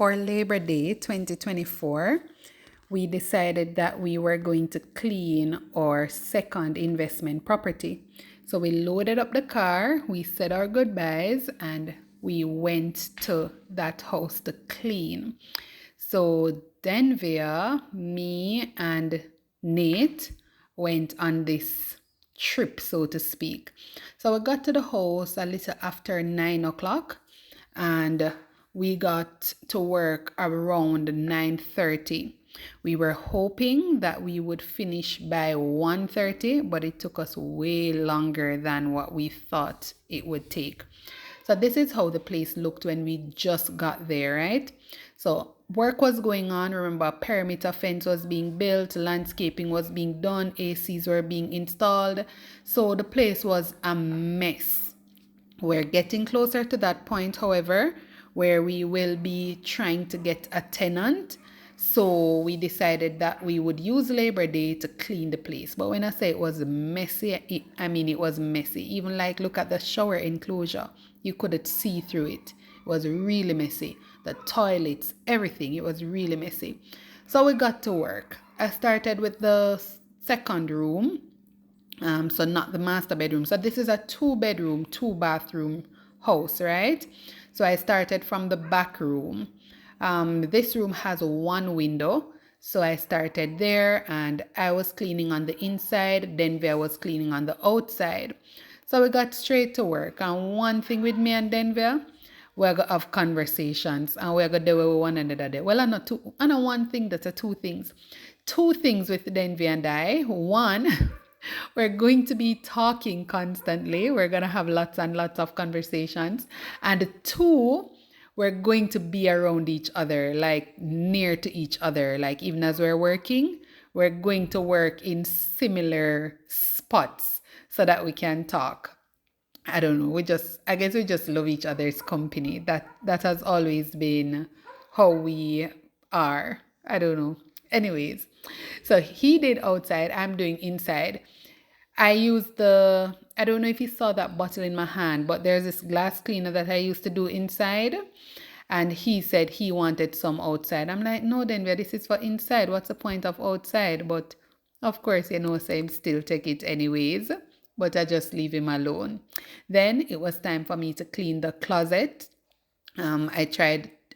For Labor Day 2024, we decided that we were going to clean our second investment property. So we loaded up the car, we said our goodbyes, and we went to that house to clean. So Denvia, me, and Nate went on this trip, so to speak. So we got to the house a little after 9 o'clock, and we got to work around 9:30. We were hoping that we would finish by 1:30, but it took us way longer than what we thought it would take. So this is how the place looked when we just got there, right? So work was going on. Remember, a perimeter fence was being built, landscaping was being done, ACs were being installed. So the place was a mess. We're getting closer to that point, however, where we will be trying to get a tenant. So we decided that we would use Labor Day to clean the place. But when I say it was messy, it was messy. Even like look at the shower enclosure. You couldn't see through it. It was really messy. The toilets, everything, it was really messy. So we got to work. I started with the second room. So not the master bedroom. So this is a 2-bedroom, 2-bathroom house, right? So I started from the back room. This room has one window. So I started there and I was cleaning on the inside. Denver was cleaning on the outside. So we got straight to work. And one thing with me and Denver, we're going to have conversations and we're going to do what we want another day. Well, I'm not two. I know one thing, that's a two things. Two things with Denver and I. One, we're going to be talking constantly. We're going to have lots and lots of conversations. And two, we're going to be around each other, like near to each other. Like even as we're working, we're going to work in similar spots so that we can talk. I don't know. I guess we just love each other's company. That has always been how we are. I don't know. Anyways, so he did outside, I'm doing inside. I used I don't know if you saw that bottle in my hand, but there's this glass cleaner that I used to do inside. And he said he wanted some outside. I'm like, no, Denver, this is for inside. What's the point of outside? But of course, so him still take it anyways. But I just leave him alone. Then it was time for me to clean the closet.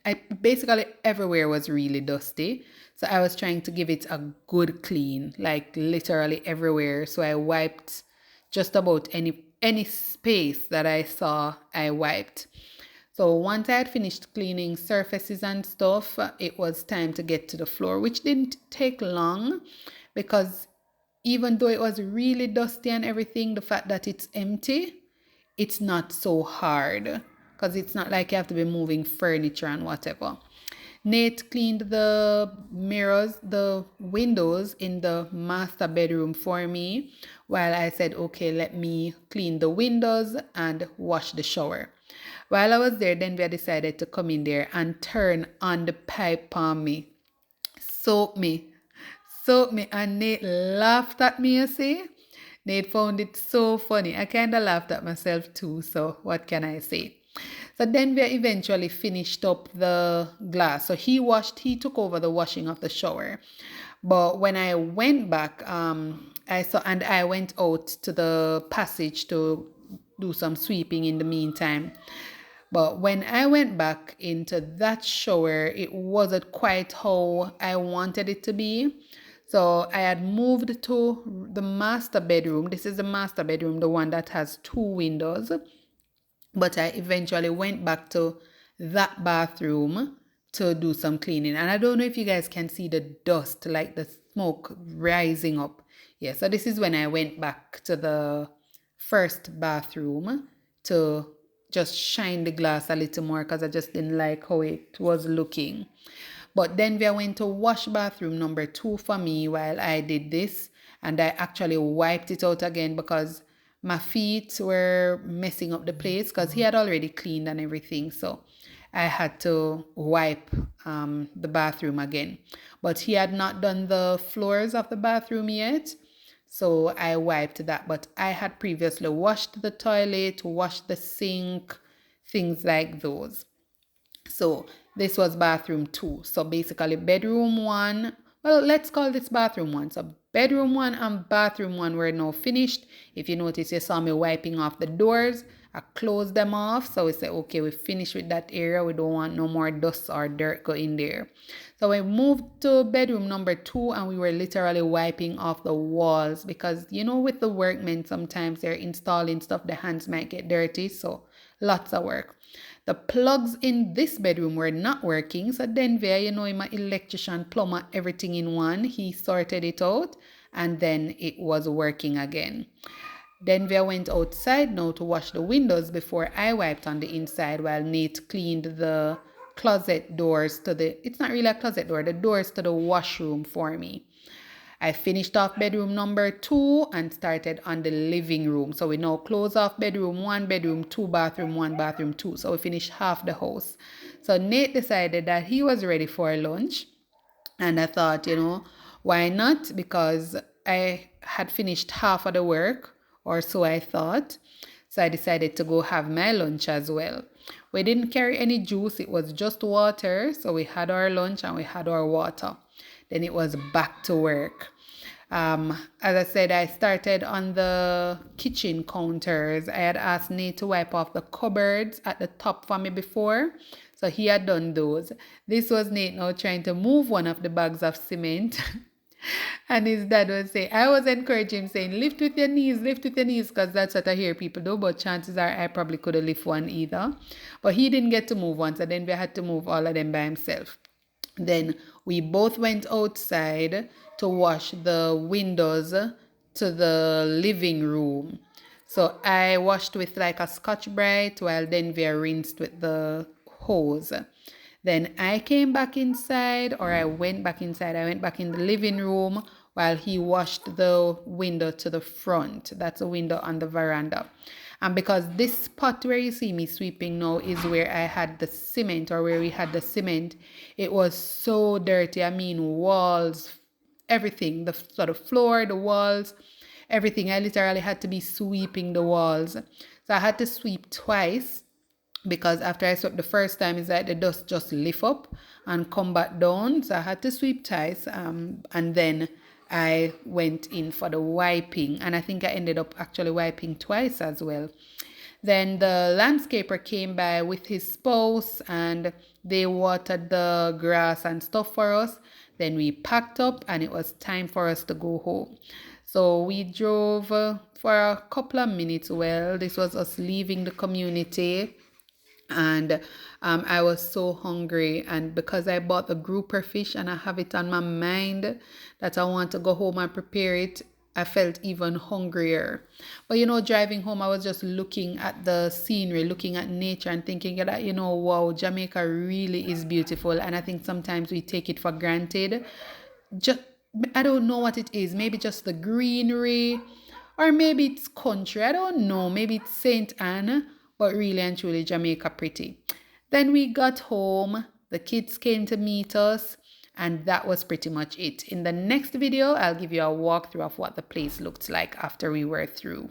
I basically everywhere was really dusty. So I was trying to give it a good clean, like literally everywhere. So I wiped just about any space that I saw, I wiped. So once I had finished cleaning surfaces and stuff, it was time to get to the floor, which didn't take long because even though it was really dusty and everything, the fact that it's empty, it's not so hard because it's not like you have to be moving furniture and whatever. Nate cleaned the mirrors, the windows in the master bedroom for me while I said, okay, let me clean the windows and wash the shower. While I was there, then we decided to come in there and turn on the pipe on me. Soak me. Soak me. And Nate laughed at me, you see? Nate found it so funny. I kind of laughed at myself too, so what can I say? So then we eventually finished up the glass. So he took over the washing of the shower. But when I went back, I went out to the passage to do some sweeping in the meantime. But when I went back into that shower, it wasn't quite how I wanted it to be. So I had moved to the master bedroom. This is the master bedroom, the one that has 2 windows. But I eventually went back to that bathroom to do some cleaning. And I don't know if you guys can see the dust, like the smoke rising up. Yeah, so this is when I went back to the first bathroom to just shine the glass a little more because I just didn't like how it was looking. But then we went to wash bathroom number 2 for me while I did this. And I actually wiped it out again because my feet were messing up the place because he had already cleaned and everything. So I had to wipe the bathroom again. But he had not done the floors of the bathroom yet. So I wiped that. But I had previously washed the toilet, washed the sink, things like those. So This was bathroom 2. So basically bedroom 1, well, let's call this bathroom 1. So bedroom 1 and bathroom 1 were now finished. If you notice, you saw me wiping off the doors. I closed them off. So we said, okay, we finished with that area. We don't want no more dust or dirt go in there. So we moved to bedroom number 2 and we were literally wiping off the walls because, you know, with the workmen, sometimes they're installing stuff, the hands might get dirty. So lots of work. The plugs in this bedroom were not working. So Denver, you know, my electrician, plumber, everything in one. He sorted it out and then it was working again. Denver went outside now to wash the windows before I wiped on the inside while Nate cleaned the closet doors to the, it's not really a closet door, the doors to the washroom for me. I finished off bedroom number 2 and started on the living room. So we now close off bedroom 1, bedroom 2, bathroom 1, bathroom 2. So we finished half the house. So Nate decided that he was ready for lunch. And I thought, you know, why not? Because I had finished half of the work, or so I thought. So I decided to go have my lunch as well. We didn't carry any juice. It was just water. So we had our lunch and we had our water. Then it was back to work. As I said, I started on the kitchen counters. I had asked Nate to wipe off the cupboards at the top for me before. So he had done those. This was Nate now trying to move one of the bags of cement. And his dad would say, I was encouraging him saying, lift with your knees, because that's what I hear people do. But chances are I probably couldn't lift one either. But he didn't get to move one. So then we had to move all of them by himself. Then we both went outside to wash the windows to the living room. So I washed with like a Scotch-Brite while Denver rinsed with the hose. Then I came back inside, or I went back inside. I went back in the living room while he washed the window to the front. That's a window on the veranda. And because this spot where you see me sweeping now is where I had the cement, or where we had the cement, it was so dirty. I mean, walls, everything, the sort of floor, the walls, everything. I literally had to be sweeping the walls. So I had to sweep twice because after I swept the first time, it's like the dust just lift up and come back down. So I had to sweep twice, and then I went in for the wiping, and I think I ended up actually wiping twice as well. Then the landscaper came by with his spouse and they watered the grass and stuff for us. Then we packed up and it was time for us to go home. So we drove for a couple of minutes. Well, this was us leaving the community. And I was so hungry, and because I bought the grouper fish and I have it on my mind that I want to go home and prepare it, I felt even hungrier. But you know, driving home, I was just looking at the scenery, looking at nature and thinking that, you know, wow, Jamaica really is beautiful. And I think sometimes we take it for granted. Just, I don't know what it is. Maybe just the greenery, or maybe it's country. I don't know. Maybe it's St. Anne. But really and truly, Jamaica pretty. Then we got home, the kids came to meet us, and that was pretty much it. In the next video, I'll give you a walkthrough of what the place looked like after we were through.